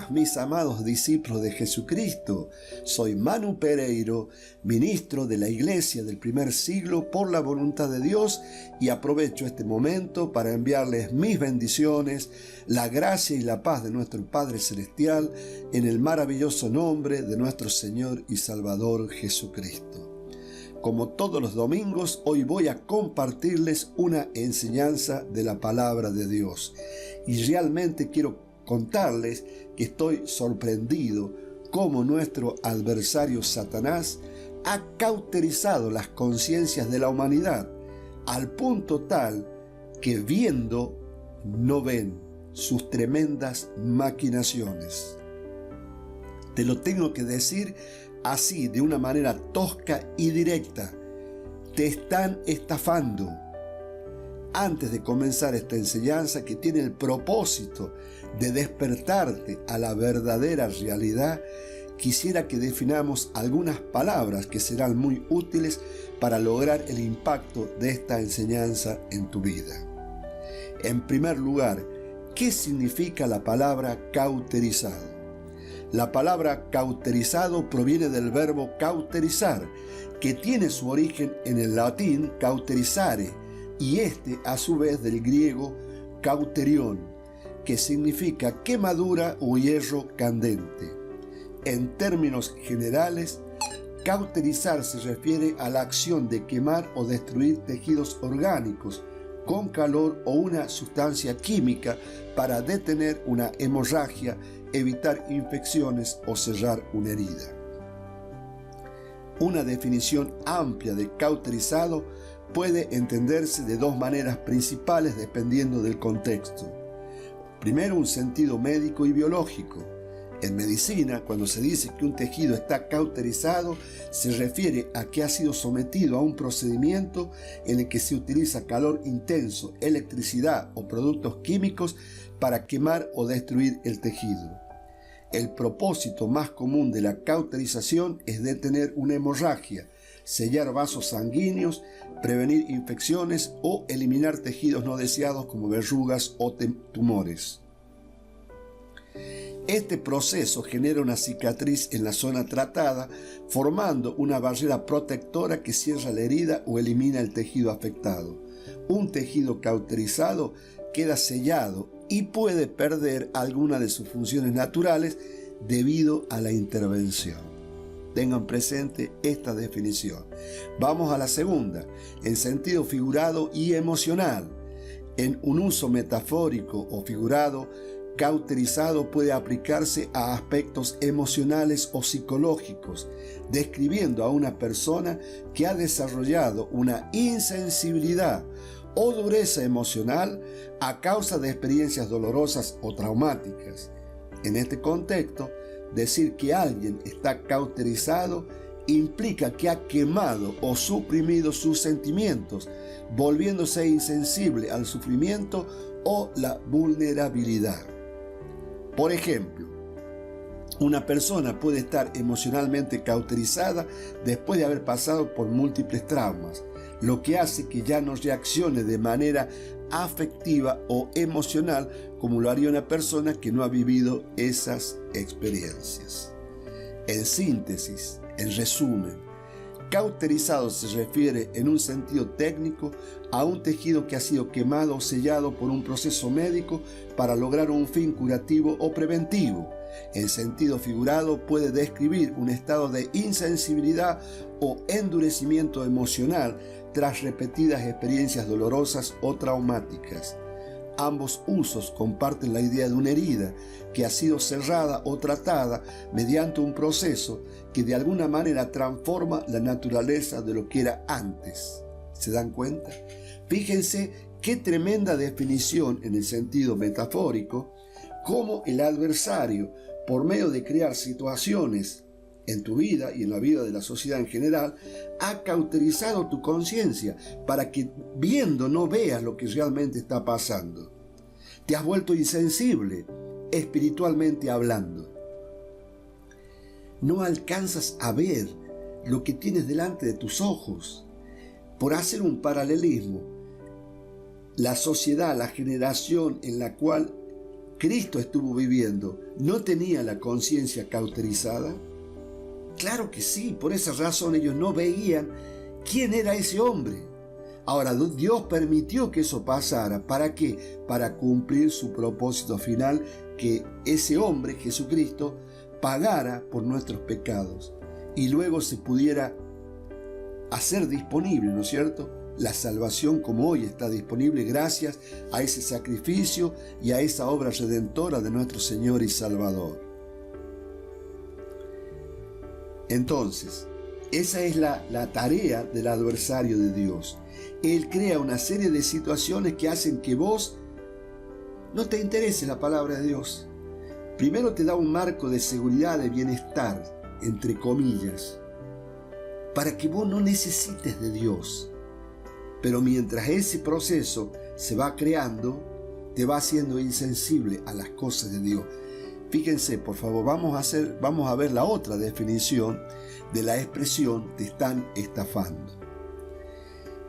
días, mis amados discípulos de Jesucristo. Soy Manu Pereiro, ministro de la Iglesia del primer siglo por la voluntad de Dios, y aprovecho este momento para enviarles mis bendiciones, la gracia y la paz de nuestro Padre Celestial en el maravilloso nombre de nuestro Señor y Salvador Jesucristo. Como todos los domingos, hoy voy a compartirles una enseñanza de la palabra de Dios. Y realmente quiero contarles que estoy sorprendido cómo nuestro adversario Satanás ha cauterizado las conciencias de la humanidad al punto tal que viendo no ven sus tremendas maquinaciones. Te lo tengo que decir así, de una manera tosca y directa. Te están estafando. Antes de comenzar esta enseñanza que tiene el propósito de despertarte a la verdadera realidad, quisiera que definamos algunas palabras que serán muy útiles para lograr el impacto de esta enseñanza en tu vida. En primer lugar, ¿qué significa la palabra cauterizado? La palabra cauterizado proviene del verbo cauterizar, que tiene su origen en el latín cauterizare, y a su vez del griego cauterión, que significa quemadura o hierro candente. En términos generales, cauterizar se refiere a la acción de quemar o destruir tejidos orgánicos con calor o una sustancia química para detener una hemorragia, evitar infecciones o cerrar una herida. Una definición amplia de cauterizado puede entenderse de dos maneras principales dependiendo del contexto. Primero, un sentido médico y biológico. En medicina, cuando se dice que un tejido está cauterizado, se refiere a que ha sido sometido a un procedimiento en el que se utiliza calor intenso, electricidad o productos químicos para quemar o destruir el tejido. El propósito más común de la cauterización es detener una hemorragia, sellar vasos sanguíneos, prevenir infecciones o eliminar tejidos no deseados como verrugas o tumores. Este proceso genera una cicatriz en la zona tratada, formando una barrera protectora que cierra la herida o elimina el tejido afectado. Un tejido cauterizado queda sellado y puede perder alguna de sus funciones naturales debido a la intervención. Tengan presente esta definición. Vamos a la segunda, en sentido figurado y emocional. En un uso metafórico o figurado, cauterizado puede aplicarse a aspectos emocionales o psicológicos, describiendo a una persona que ha desarrollado una insensibilidad o dureza emocional a causa de experiencias dolorosas o traumáticas. En este contexto, decir que alguien está cauterizado implica que ha quemado o suprimido sus sentimientos, volviéndose insensible al sufrimiento o la vulnerabilidad. Por ejemplo, una persona puede estar emocionalmente cauterizada después de haber pasado por múltiples traumas, lo que hace que ya no reaccione de manera afectiva o emocional como lo haría una persona que no ha vivido esas experiencias. En síntesis, en resumen, cauterizado se refiere en un sentido técnico a un tejido que ha sido quemado o sellado por un proceso médico para lograr un fin curativo o preventivo. En sentido figurado puede describir un estado de insensibilidad o endurecimiento emocional tras repetidas experiencias dolorosas o traumáticas. Ambos usos comparten la idea de una herida que ha sido cerrada o tratada mediante un proceso que de alguna manera transforma la naturaleza de lo que era antes. ¿Se dan cuenta? Fíjense qué tremenda definición en el sentido metafórico, cómo el adversario, por medio de crear situaciones en tu vida y en la vida de la sociedad en general, ha cauterizado tu conciencia para que viendo no veas lo que realmente está pasando. Te has vuelto insensible, espiritualmente hablando. No alcanzas a ver lo que tienes delante de tus ojos. Por hacer un paralelismo, la sociedad, la generación en la cual Cristo estuvo viviendo, ¿no tenía la conciencia cauterizada? Claro que sí, por esa razón ellos no veían quién era ese hombre. Ahora, Dios permitió que eso pasara. ¿Para qué? Para cumplir su propósito final, que ese hombre, Jesucristo, pagara por nuestros pecados y luego se pudiera hacer disponible, ¿no es cierto?, la salvación como hoy está disponible gracias a ese sacrificio y a esa obra redentora de nuestro Señor y Salvador. Entonces, esa es la tarea del adversario de Dios. Él crea una serie de situaciones que hacen que vos no te interese la palabra de Dios. Primero te da un marco de seguridad, de bienestar, entre comillas, para que vos no necesites de Dios. Pero mientras ese proceso se va creando, te va haciendo insensible a las cosas de Dios. Fíjense, por favor, vamos a ver la otra definición de la expresión te están estafando.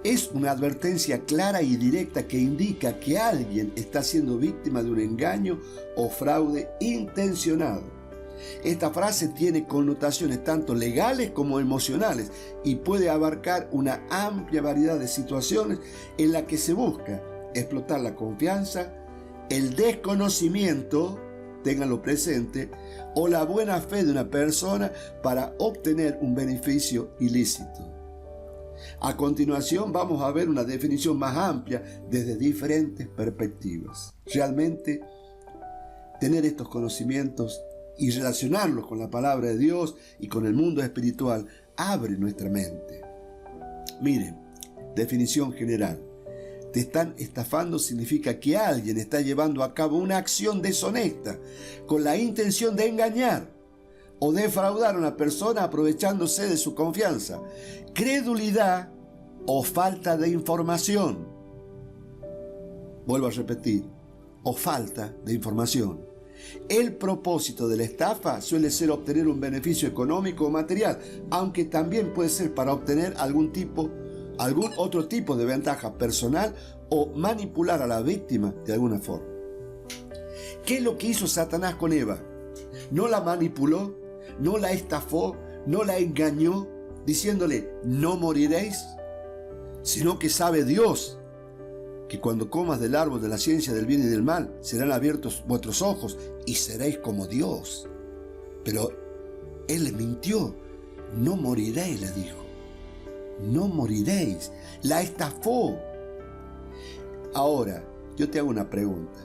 Es una advertencia clara y directa que indica que alguien está siendo víctima de un engaño o fraude intencionado. Esta frase tiene connotaciones tanto legales como emocionales y puede abarcar una amplia variedad de situaciones en las que se busca explotar la confianza, el desconocimiento, ténganlo presente, o la buena fe de una persona para obtener un beneficio ilícito. A continuación vamos a ver una definición más amplia desde diferentes perspectivas. Realmente, tener estos conocimientos y relacionarlos con la palabra de Dios y con el mundo espiritual abre nuestra mente. Miren, definición general. Te están estafando significa que alguien está llevando a cabo una acción deshonesta con la intención de engañar o defraudar a una persona aprovechándose de su confianza, credulidad o falta de información. Vuelvo a repetir, o falta de información. El propósito de la estafa suele ser obtener un beneficio económico o material, aunque también puede ser para obtener algún otro tipo de ventaja personal o manipular a la víctima de alguna forma. ¿Qué es lo que hizo Satanás con Eva? No la manipuló, no la estafó, no la engañó, diciéndole no moriréis, sino que sabe Dios que cuando comas del árbol de la ciencia del bien y del mal, serán abiertos vuestros ojos y seréis como Dios. Pero él le mintió. No moriréis, le dijo. No moriréis. La estafó. Ahora, yo te hago una pregunta.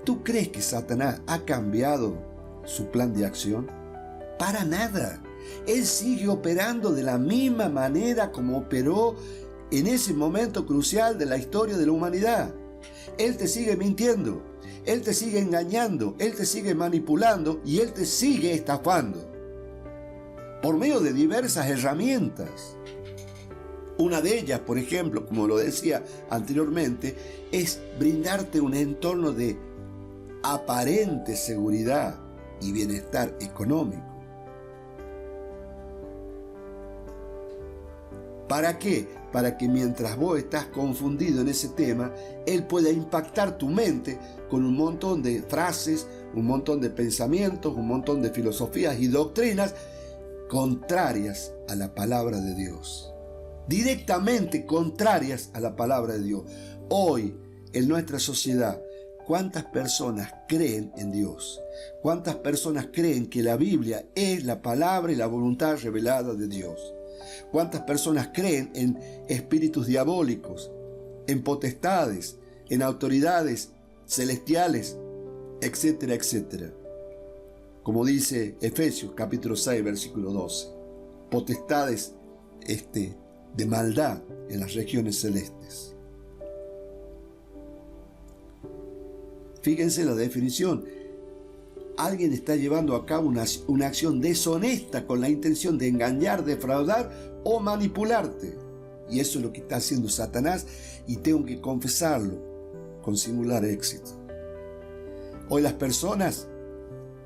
¿Tú crees que Satanás ha cambiado su plan de acción? Para nada. Él sigue operando de la misma manera como operó en ese momento crucial de la historia de la humanidad. Él te sigue mintiendo, Él te sigue engañando, Él te sigue manipulando y Él te sigue estafando por medio de diversas herramientas. Una de ellas, por ejemplo, como lo decía anteriormente, es brindarte un entorno de aparente seguridad y bienestar económico. ¿Para qué? Para que mientras vos estás confundido en ese tema, él pueda impactar tu mente con un montón de frases, un montón de pensamientos, un montón de filosofías y doctrinas contrarias a la palabra de Dios. Directamente contrarias a la palabra de Dios. Hoy, en nuestra sociedad, ¿cuántas personas creen en Dios? ¿Cuántas personas creen que la Biblia es la palabra y la voluntad revelada de Dios? ¿Cuántas personas creen en espíritus diabólicos, en potestades, en autoridades celestiales, etcétera, etcétera? Como dice Efesios capítulo 6, versículo 12. Potestades de maldad en las regiones celestes. Fíjense la definición. Alguien está llevando a cabo una acción deshonesta con la intención de engañar, defraudar o manipularte. Y eso es lo que está haciendo Satanás y tengo que confesarlo con singular éxito. Hoy las personas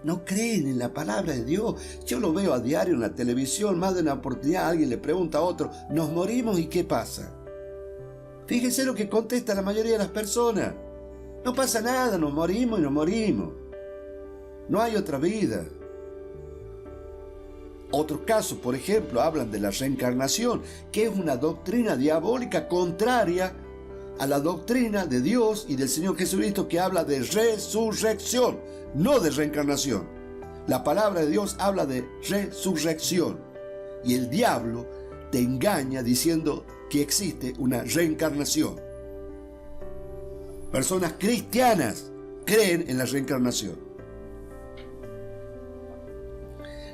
no creen en la palabra de Dios. Yo lo veo a diario en la televisión, más de una oportunidad alguien le pregunta a otro, ¿nos morimos y qué pasa? Fíjense lo que contesta la mayoría de las personas. No pasa nada, nos morimos y nos morimos. No hay otra vida. Otros casos, por ejemplo, hablan de la reencarnación, que es una doctrina diabólica contraria a la doctrina de Dios y del Señor Jesucristo, que habla de resurrección, no de reencarnación. La palabra de Dios habla de resurrección. Y el diablo te engaña diciendo que existe una reencarnación. Personas cristianas creen en la reencarnación.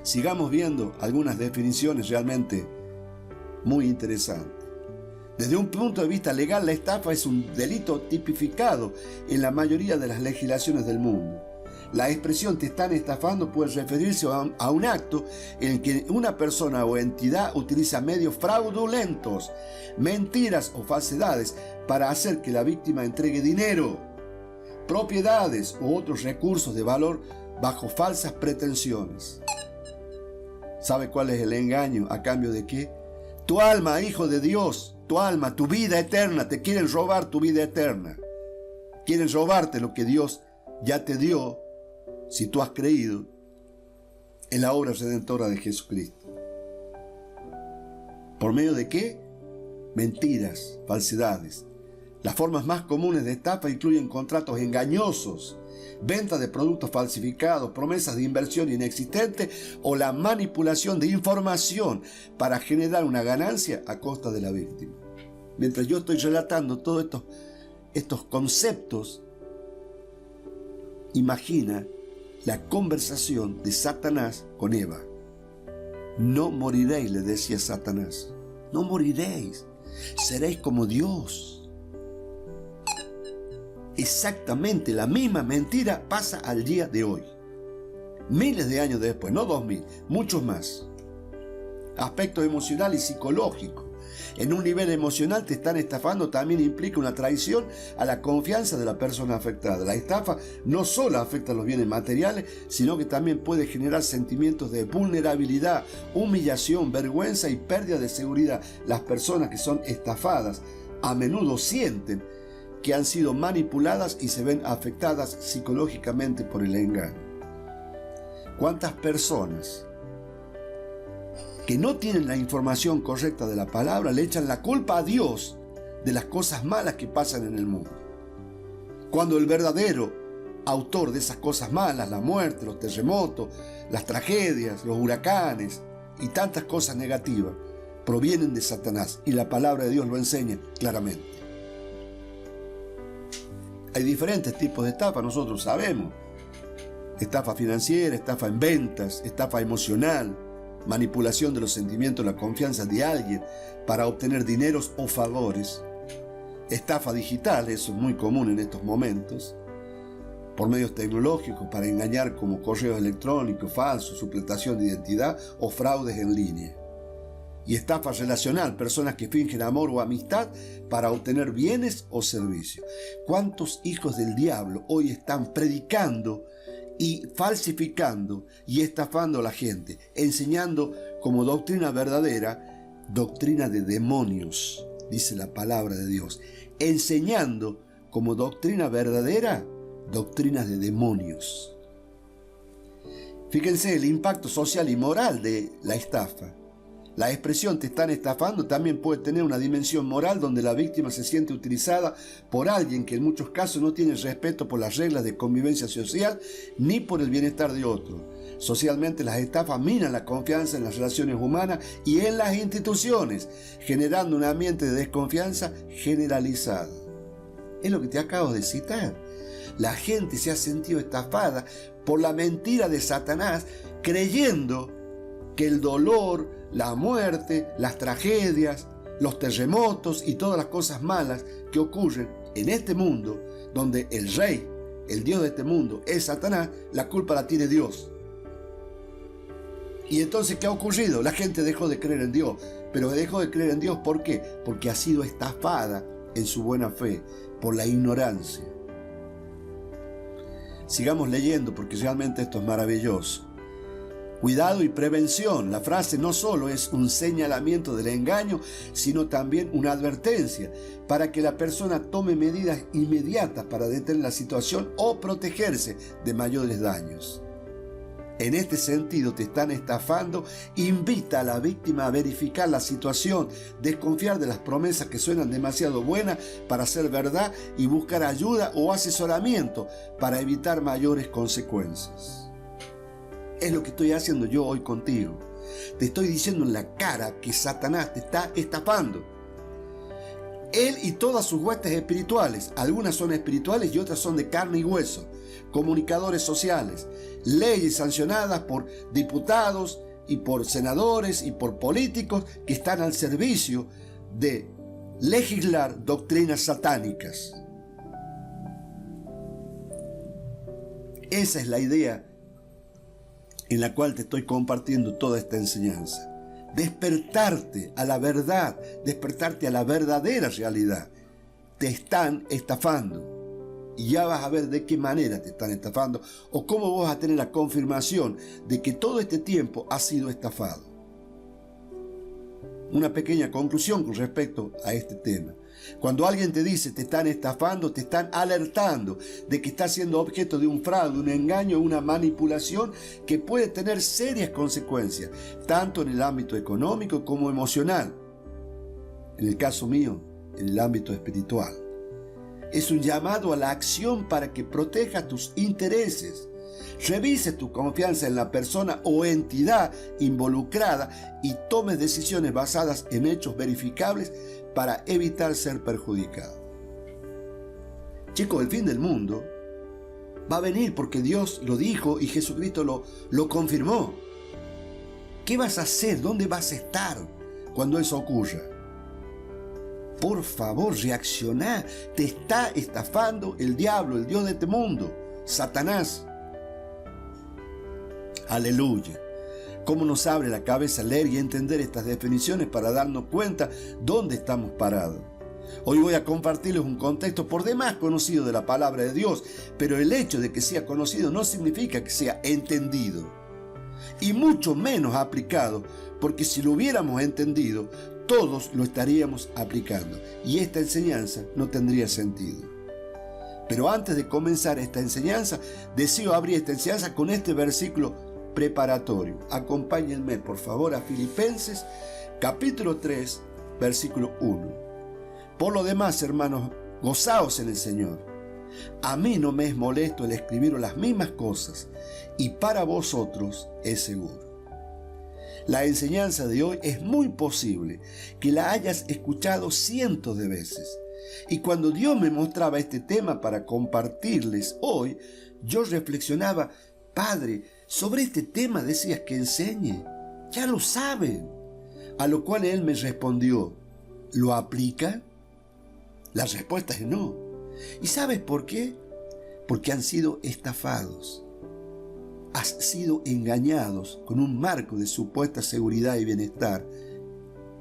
Sigamos viendo algunas definiciones realmente muy interesantes. Desde un punto de vista legal, la estafa es un delito tipificado en la mayoría de las legislaciones del mundo. La expresión "te están estafando" puede referirse a un acto en el que una persona o entidad utiliza medios fraudulentos, mentiras o falsedades para hacer que la víctima entregue dinero, propiedades u otros recursos de valor bajo falsas pretensiones. ¿Sabe cuál es el engaño? ¿A cambio de qué? Tu alma, hijo de Dios, tu alma, tu vida eterna. Te quieren robar tu vida eterna. Quieren robarte lo que Dios ya te dio si tú has creído en la obra redentora de Jesucristo. ¿Por medio de qué? Mentiras, falsedades. Las formas más comunes de estafa incluyen contratos engañosos, venta de productos falsificados, promesas de inversión inexistente o la manipulación de información para generar una ganancia a costa de la víctima. Mientras yo estoy relatando todos estos conceptos, imagina la conversación de Satanás con Eva. No moriréis, le decía Satanás. No moriréis, seréis como Dios. Exactamente la misma mentira pasa al día de hoy. Miles de años después, no 2000, muchos más. Aspecto emocional y psicológico. En un nivel emocional te están estafando también implica una traición a la confianza de la persona afectada. La estafa no solo afecta a los bienes materiales, sino que también puede generar sentimientos de vulnerabilidad, humillación, vergüenza y pérdida de seguridad. Las personas que son estafadas a menudo sienten que han sido manipuladas y se ven afectadas psicológicamente por el engaño. ¿Cuántas personas que no tienen la información correcta de la palabra le echan la culpa a Dios de las cosas malas que pasan en el mundo? Cuando el verdadero autor de esas cosas malas, la muerte, los terremotos, las tragedias, los huracanes y tantas cosas negativas, provienen de Satanás, y la palabra de Dios lo enseña claramente. Hay diferentes tipos de estafa, nosotros sabemos. Estafa financiera, estafa en ventas, estafa emocional, manipulación de los sentimientos, la confianza de alguien para obtener dineros o favores. Estafa digital, eso es muy común en estos momentos, por medios tecnológicos para engañar, como correos electrónicos falsos, suplantación de identidad o fraudes en línea. Y estafa relacional, personas que fingen amor o amistad para obtener bienes o servicios. ¿Cuántos hijos del diablo hoy están predicando y falsificando y estafando a la gente, enseñando como doctrina verdadera, doctrina de demonios, dice la palabra de Dios, enseñando como doctrina verdadera, doctrinas de demonios? Fíjense el impacto social y moral de la estafa. La expresión "te están estafando" también puede tener una dimensión moral, donde la víctima se siente utilizada por alguien que en muchos casos no tiene respeto por las reglas de convivencia social ni por el bienestar de otro. Socialmente, las estafas minan la confianza en las relaciones humanas y en las instituciones, generando un ambiente de desconfianza generalizada. Es lo que te acabo de citar. La gente se ha sentido estafada por la mentira de Satanás, creyendo que el dolor, la muerte, las tragedias, los terremotos y todas las cosas malas que ocurren en este mundo, donde el rey, el Dios de este mundo, es Satanás, la culpa la tiene Dios. Y entonces, ¿qué ha ocurrido? La gente dejó de creer en Dios. Pero dejó de creer en Dios, ¿por qué? Porque ha sido estafada en su buena fe, por la ignorancia. Sigamos leyendo, porque realmente esto es maravilloso. Cuidado y prevención. La frase no solo es un señalamiento del engaño, sino también una advertencia para que la persona tome medidas inmediatas para detener la situación o protegerse de mayores daños. En este sentido, te están estafando. Invita a la víctima a verificar la situación, desconfiar de las promesas que suenan demasiado buenas para ser verdad y buscar ayuda o asesoramiento para evitar mayores consecuencias. Es lo que estoy haciendo yo hoy contigo. Te estoy diciendo en la cara que Satanás te está estafando. Él y todas sus huestes espirituales, algunas son espirituales y otras son de carne y hueso, comunicadores sociales, leyes sancionadas por diputados y por senadores y por políticos que están al servicio de legislar doctrinas satánicas. Esa es la idea en la cual te estoy compartiendo toda esta enseñanza. Despertarte a la verdad, despertarte a la verdadera realidad. Te están estafando. Y ya vas a ver de qué manera te están estafando o cómo vas a tener la confirmación de que todo este tiempo has sido estafado. Una pequeña conclusión con respecto a este tema. Cuando alguien te dice te están estafando, te están alertando de que estás siendo objeto de un fraude, un engaño, una manipulación que puede tener serias consecuencias, tanto en el ámbito económico como emocional. En el caso mío, en el ámbito espiritual. Es un llamado a la acción para que protejas tus intereses. Revise tu confianza en la persona o entidad involucrada y tomes decisiones basadas en hechos verificables para evitar ser perjudicado. Chicos, el fin del mundo va a venir porque Dios lo dijo y Jesucristo lo confirmó. ¿Qué vas a hacer? ¿Dónde vas a estar cuando eso ocurra? Por favor, reacciona. Te está estafando el diablo, el Dios de este mundo, Satanás. Aleluya. Cómo nos abre la cabeza leer y entender estas definiciones para darnos cuenta dónde estamos parados. Hoy voy a compartirles un contexto por demás conocido de la palabra de Dios, pero el hecho de que sea conocido no significa que sea entendido, y mucho menos aplicado, porque si lo hubiéramos entendido, todos lo estaríamos aplicando, y esta enseñanza no tendría sentido. Pero antes de comenzar esta enseñanza, deseo abrir esta enseñanza con este versículo preparatorio. Acompáñenme por favor a Filipenses capítulo 3 versículo 1. Por lo demás, hermanos, gozaos en el Señor. A mí no me es molesto el escribiros las mismas cosas, y para vosotros es seguro. La enseñanza de hoy es muy posible que la hayas escuchado cientos de veces. Y cuando Dios me mostraba este tema para compartirles hoy, yo reflexionaba: Padre, sobre este tema decías que enseñe. Ya lo saben. A lo cual Él me respondió: ¿lo aplica? La respuesta es no. ¿Y sabes por qué? Porque han sido estafados. Has sido engañados con un marco de supuesta seguridad y bienestar.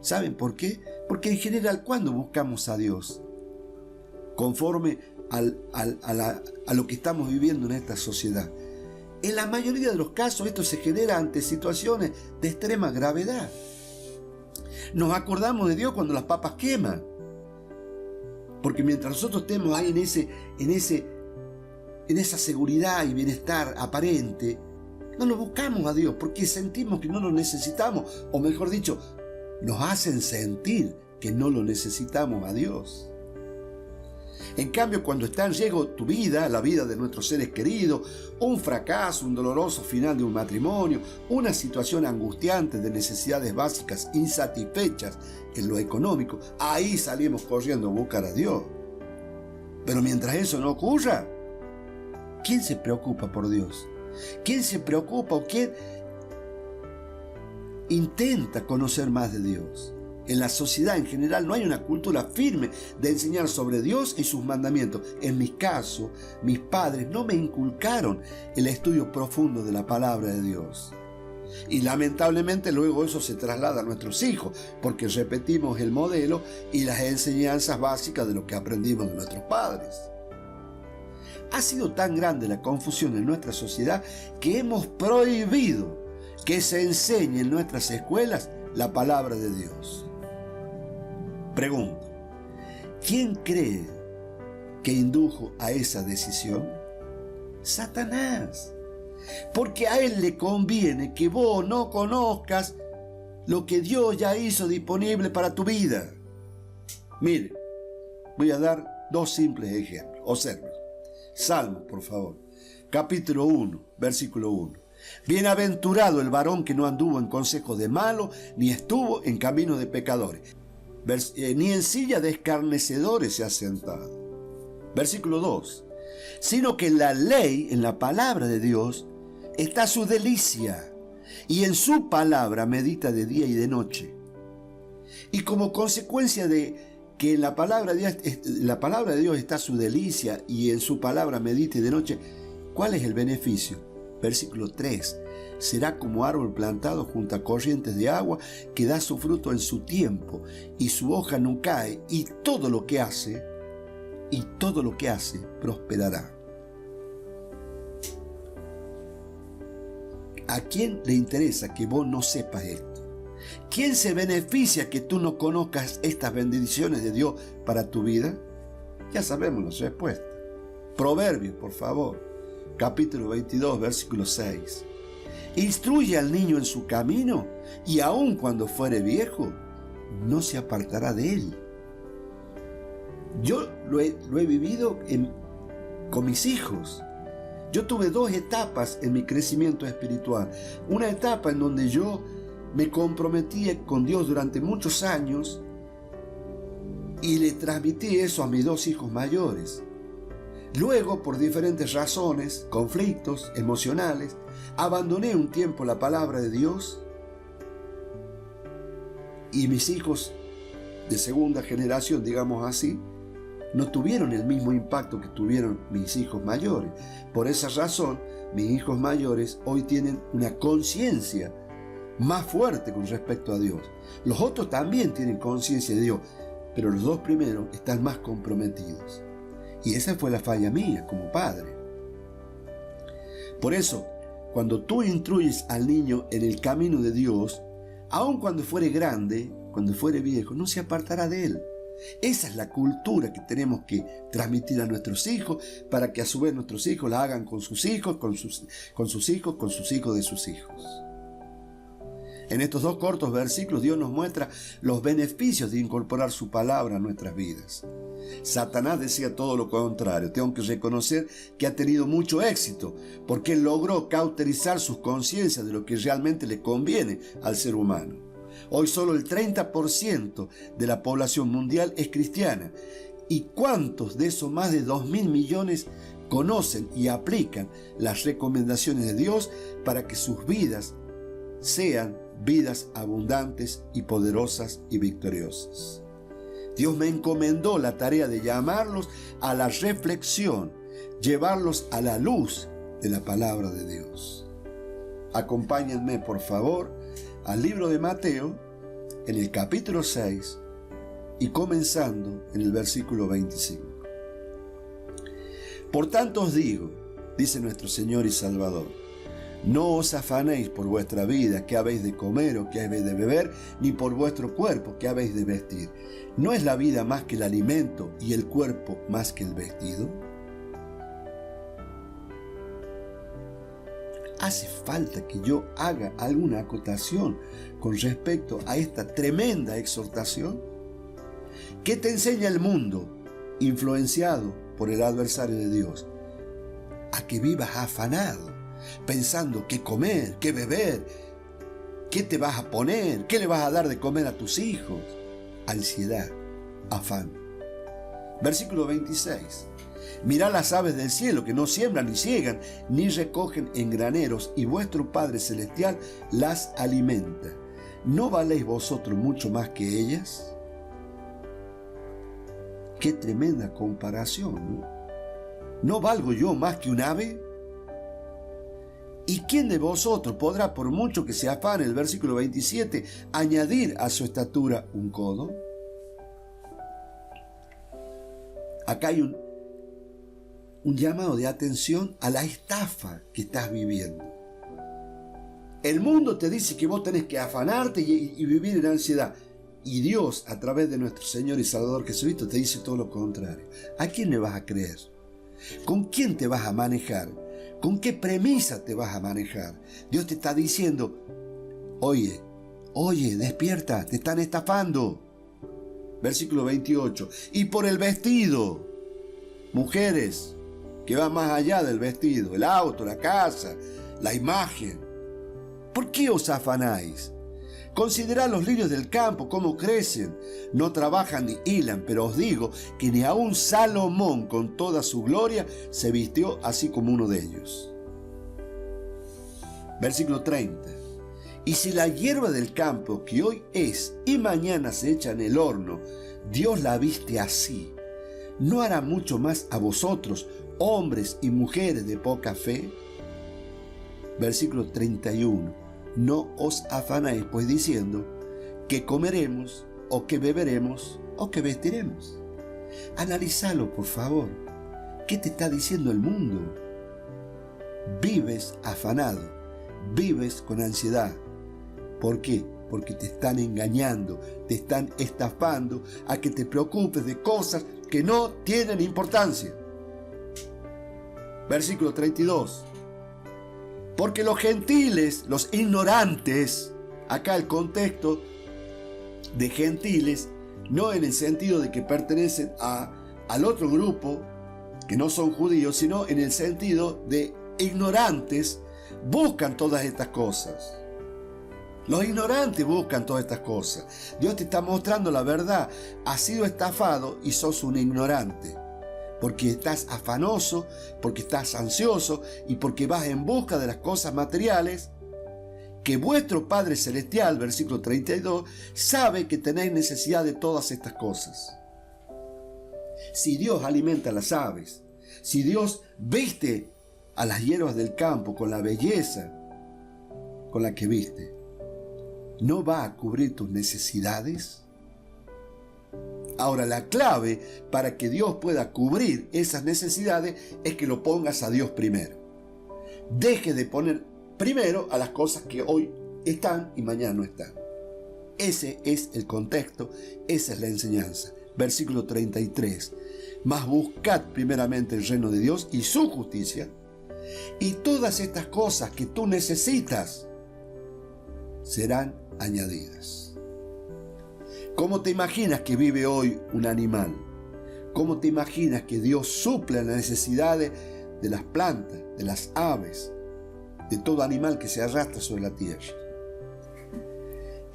¿Saben por qué? Porque en general, ¿cuándo buscamos a Dios? Conforme a lo que estamos viviendo en esta sociedad. En la mayoría de los casos esto se genera ante situaciones de extrema gravedad. Nos acordamos de Dios cuando las papas queman. Porque mientras nosotros estemos ahí en esa seguridad y bienestar aparente, no lo buscamos a Dios porque sentimos que no lo necesitamos, o mejor dicho, nos hacen sentir que no lo necesitamos a Dios. En cambio, cuando está en riesgo tu vida, la vida de nuestros seres queridos, un fracaso, un doloroso final de un matrimonio, una situación angustiante de necesidades básicas insatisfechas en lo económico, ahí salimos corriendo a buscar a Dios. Pero mientras eso no ocurra, ¿quién se preocupa por Dios? ¿Quién se preocupa o quién intenta conocer más de Dios? En la sociedad en general no hay una cultura firme de enseñar sobre Dios y sus mandamientos. En mi caso, mis padres no me inculcaron el estudio profundo de la palabra de Dios. Y lamentablemente luego eso se traslada a nuestros hijos, porque repetimos el modelo y las enseñanzas básicas de lo que aprendimos de nuestros padres. Ha sido tan grande la confusión en nuestra sociedad que hemos prohibido que se enseñe en nuestras escuelas la palabra de Dios. Pregunto, ¿quién cree que indujo a esa decisión? Satanás. Porque a Él le conviene que vos no conozcas lo que Dios ya hizo disponible para tu vida. Mire, voy a dar dos simples ejemplos. Observen. Salmos, por favor. Capítulo 1, versículo 1. Bienaventurado el varón que no anduvo en consejo de malo, ni estuvo en camino de pecadores, ni en silla de escarnecedores se ha sentado. Versículo 2. Sino que en la ley, en la palabra de Dios, está su delicia, y en su palabra medita de día y de noche. Y como consecuencia de que en la palabra de Dios está su delicia y en su palabra medite de noche, ¿cuál es el beneficio? Versículo 3. Será como árbol plantado junto a corrientes de agua que da su fruto en su tiempo y su hoja no cae y todo lo que hace prosperará. ¿A quién le interesa que vos no sepas esto? ¿Quién se beneficia que tú no conozcas estas bendiciones de Dios para tu vida? Ya sabemos la respuesta. Proverbios, por favor, capítulo 22, versículo 6. Instruye al niño en su camino, y aun cuando fuere viejo, no se apartará de él. Yo lo he vivido con mis hijos. Yo tuve dos etapas en mi crecimiento espiritual. Una etapa en donde yo me comprometí con Dios durante muchos años y le transmití eso a mis dos hijos mayores. Luego, por diferentes razones, conflictos emocionales, abandoné un tiempo la palabra de Dios y mis hijos de segunda generación, digamos así, no tuvieron el mismo impacto que tuvieron mis hijos mayores. Por esa razón, mis hijos mayores hoy tienen una conciencia más fuerte con respecto a Dios. Los otros también tienen conciencia de Dios, pero los dos primeros están más comprometidos. Y esa fue la falla mía como padre. Por eso, cuando tú instruyes al niño en el camino de Dios, aun cuando fuere grande, cuando fuere viejo, no se apartará de él. Esa es la cultura que tenemos que transmitir a nuestros hijos, para que a su vez nuestros hijos la hagan con sus hijos, con sus hijos de sus hijos. En estos dos cortos versículos Dios nos muestra los beneficios de incorporar su palabra a nuestras vidas. Satanás decía todo lo contrario. Tengo que reconocer que ha tenido mucho éxito, porque él logró cauterizar sus conciencias de lo que realmente le conviene al ser humano. Hoy solo el 30% de la población mundial es cristiana. ¿Y cuántos de esos más de 2.000 millones conocen y aplican las recomendaciones de Dios para que sus vidas sean vidas abundantes y poderosas y victoriosas? Dios me encomendó la tarea de llamarlos a la reflexión, llevarlos a la luz de la palabra de Dios. Acompáñenme, por favor, al libro de Mateo, en el capítulo 6, y comenzando en el versículo 25. Por tanto os digo, dice nuestro Señor y Salvador, no os afanéis por vuestra vida, qué habéis de comer o qué habéis de beber, ni por vuestro cuerpo, qué habéis de vestir. ¿No es la vida más que el alimento y el cuerpo más que el vestido? ¿Hace falta que yo haga alguna acotación con respecto a esta tremenda exhortación? ¿Qué te enseña el mundo, influenciado por el adversario de Dios? A que vivas afanado, pensando qué comer, qué beber, qué te vas a poner, qué le vas a dar de comer a tus hijos. Ansiedad, afán. Versículo 26. Mirad las aves del cielo, que no siembran ni ciegan, ni recogen en graneros, y vuestro Padre Celestial las alimenta. ¿No valéis vosotros mucho más que ellas? Qué tremenda comparación, ¿no? ¿No valgo yo más que un ave? ¿Y quién de vosotros podrá, por mucho que se afane, el versículo 27, añadir a su estatura un codo? Acá hay un llamado de atención a la estafa que estás viviendo. El mundo te dice que vos tenés que afanarte y vivir en ansiedad. Y Dios, a través de nuestro Señor y Salvador Jesucristo, te dice todo lo contrario. ¿A quién le vas a creer? ¿Con quién te vas a manejar? ¿Con qué premisa te vas a manejar? Dios te está diciendo, oye, despierta, te están estafando. Versículo 28. Y por el vestido, mujeres, que va más allá del vestido, el auto, la casa, la imagen. ¿Por qué os afanáis? Considerad los lirios del campo, cómo crecen. No trabajan ni hilan, pero os digo que ni aun Salomón con toda su gloria se vistió así como uno de ellos. Versículo 30. Y si la hierba del campo que hoy es y mañana se echa en el horno, Dios la viste así, ¿no hará mucho más a vosotros, hombres y mujeres de poca fe? Versículo 31. No os afanáis pues diciendo que comeremos o que beberemos o que vestiremos. Analizalo, por favor. ¿Qué te está diciendo el mundo? Vives afanado, vives con ansiedad. ¿Por qué? Porque te están engañando, te están estafando a que te preocupes de cosas que no tienen importancia. Versículo 32. Porque los gentiles, los ignorantes, acá el contexto de gentiles, no en el sentido de que pertenecen al otro grupo, que no son judíos, sino en el sentido de ignorantes, buscan todas estas cosas. Los ignorantes buscan todas estas cosas. Dios te está mostrando la verdad. Has sido estafado y sos un ignorante. Porque estás afanoso, porque estás ansioso y porque vas en busca de las cosas materiales que vuestro Padre Celestial, versículo 32, sabe que tenéis necesidad de todas estas cosas. Si Dios alimenta a las aves, si Dios viste a las hierbas del campo con la belleza con la que viste, ¿no va a cubrir tus necesidades? Ahora, la clave para que Dios pueda cubrir esas necesidades es que lo pongas a Dios primero. Deje de poner primero a las cosas que hoy están y mañana no están. Ese es el contexto, esa es la enseñanza. Versículo 33. Mas buscad primeramente el reino de Dios y su justicia, y todas estas cosas que tú necesitas serán añadidas. ¿Cómo te imaginas que vive hoy un animal? ¿Cómo te imaginas que Dios suple las necesidades de las plantas, de las aves, de todo animal que se arrastra sobre la tierra?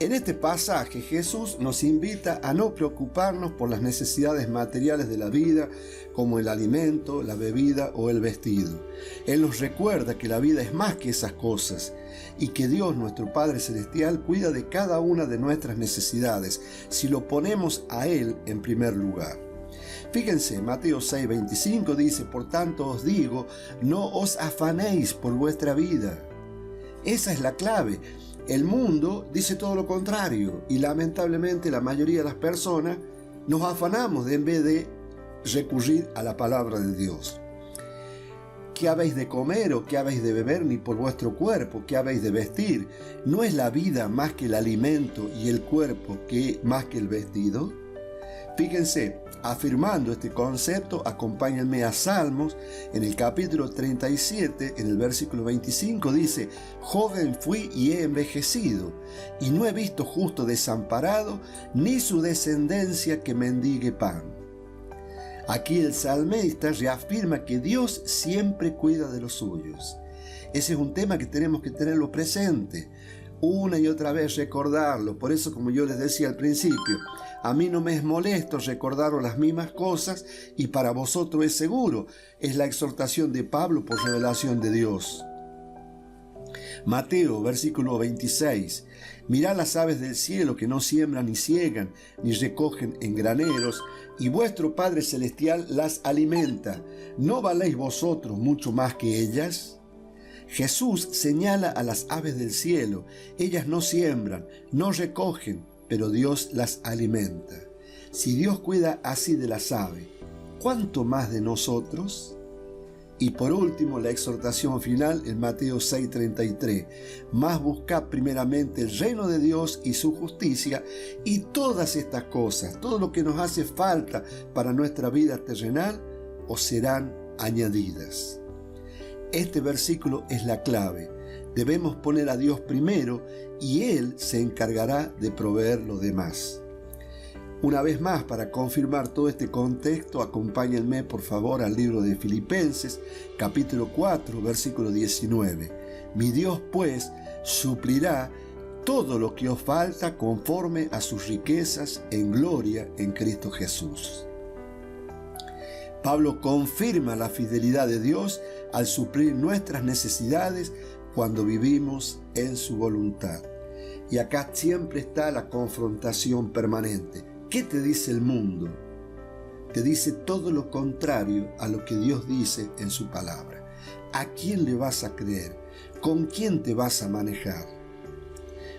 En este pasaje Jesús nos invita a no preocuparnos por las necesidades materiales de la vida, como el alimento, la bebida o el vestido. Él nos recuerda que la vida es más que esas cosas y que Dios, nuestro Padre Celestial, cuida de cada una de nuestras necesidades si lo ponemos a Él en primer lugar. Fíjense, Mateo 6:25 dice, por tanto os digo, no os afanéis por vuestra vida. Esa es la clave. El mundo dice todo lo contrario y lamentablemente la mayoría de las personas nos afanamos en vez de recurrir a la palabra de Dios. ¿Qué habéis de comer o qué habéis de beber ni por vuestro cuerpo? ¿Qué habéis de vestir? ¿No es la vida más que el alimento y el cuerpo más que el vestido? Fíjense, afirmando este concepto, acompáñenme a Salmos, en el capítulo 37, en el versículo 25, dice, joven fui y he envejecido, y no he visto justo desamparado, ni su descendencia que mendigue pan. Aquí el salmista reafirma que Dios siempre cuida de los suyos. Ese es un tema que tenemos que tenerlo presente, una y otra vez recordarlo. Por eso, como yo les decía al principio, a mí no me es molesto recordaros las mismas cosas y para vosotros es seguro. Es la exhortación de Pablo por revelación de Dios. Mateo, versículo 26. Mirad las aves del cielo que no siembran ni ciegan, ni recogen en graneros, y vuestro Padre Celestial las alimenta. ¿No valéis vosotros mucho más que ellas? Jesús señala a las aves del cielo. Ellas no siembran, no recogen, pero Dios las alimenta. Si Dios cuida así de las aves, ¿cuánto más de nosotros? Y por último, la exhortación final en Mateo 6:33. Mas buscad primeramente el reino de Dios y su justicia, y todas estas cosas, todo lo que nos hace falta para nuestra vida terrenal, os serán añadidas. Este versículo es la clave. Debemos poner a Dios primero y Él se encargará de proveer lo demás. Una vez más, para confirmar todo este contexto, acompáñenme por favor al libro de Filipenses, capítulo 4, versículo 19. Mi Dios pues suplirá todo lo que os falta conforme a sus riquezas en gloria en Cristo Jesús. Pablo confirma la fidelidad de Dios al suplir nuestras necesidades cuando vivimos en su voluntad. Y acá siempre está la confrontación permanente. ¿Qué te dice el mundo? Te dice todo lo contrario a lo que Dios dice en su palabra. ¿A quién le vas a creer? ¿Con quién te vas a manejar?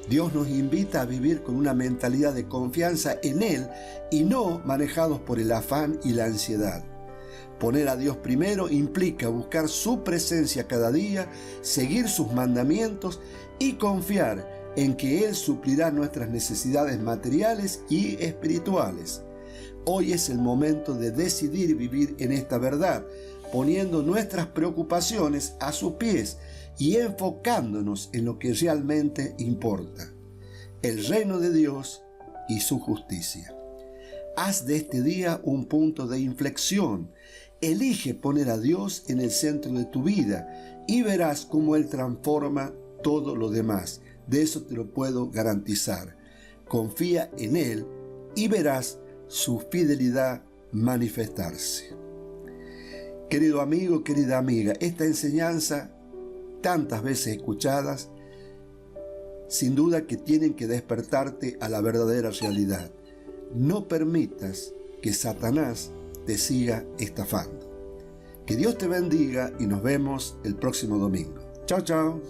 Dios nos invita a vivir con una mentalidad de confianza en Él y no manejados por el afán y la ansiedad. Poner a Dios primero implica buscar su presencia cada día, seguir sus mandamientos y confiar en que Él suplirá nuestras necesidades materiales y espirituales. Hoy es el momento de decidir vivir en esta verdad, poniendo nuestras preocupaciones a sus pies y enfocándonos en lo que realmente importa: el reino de Dios y su justicia. Haz de este día un punto de inflexión. Elige poner a Dios en el centro de tu vida y verás cómo Él transforma todo lo demás. De eso te lo puedo garantizar. Confía en Él y verás su fidelidad manifestarse. Querido amigo, querida amiga, esta enseñanza, tantas veces escuchadas, sin duda que tienen que despertarte a la verdadera realidad. No permitas que Satanás te siga estafando. Que Dios te bendiga y nos vemos el próximo domingo. Chao, chao.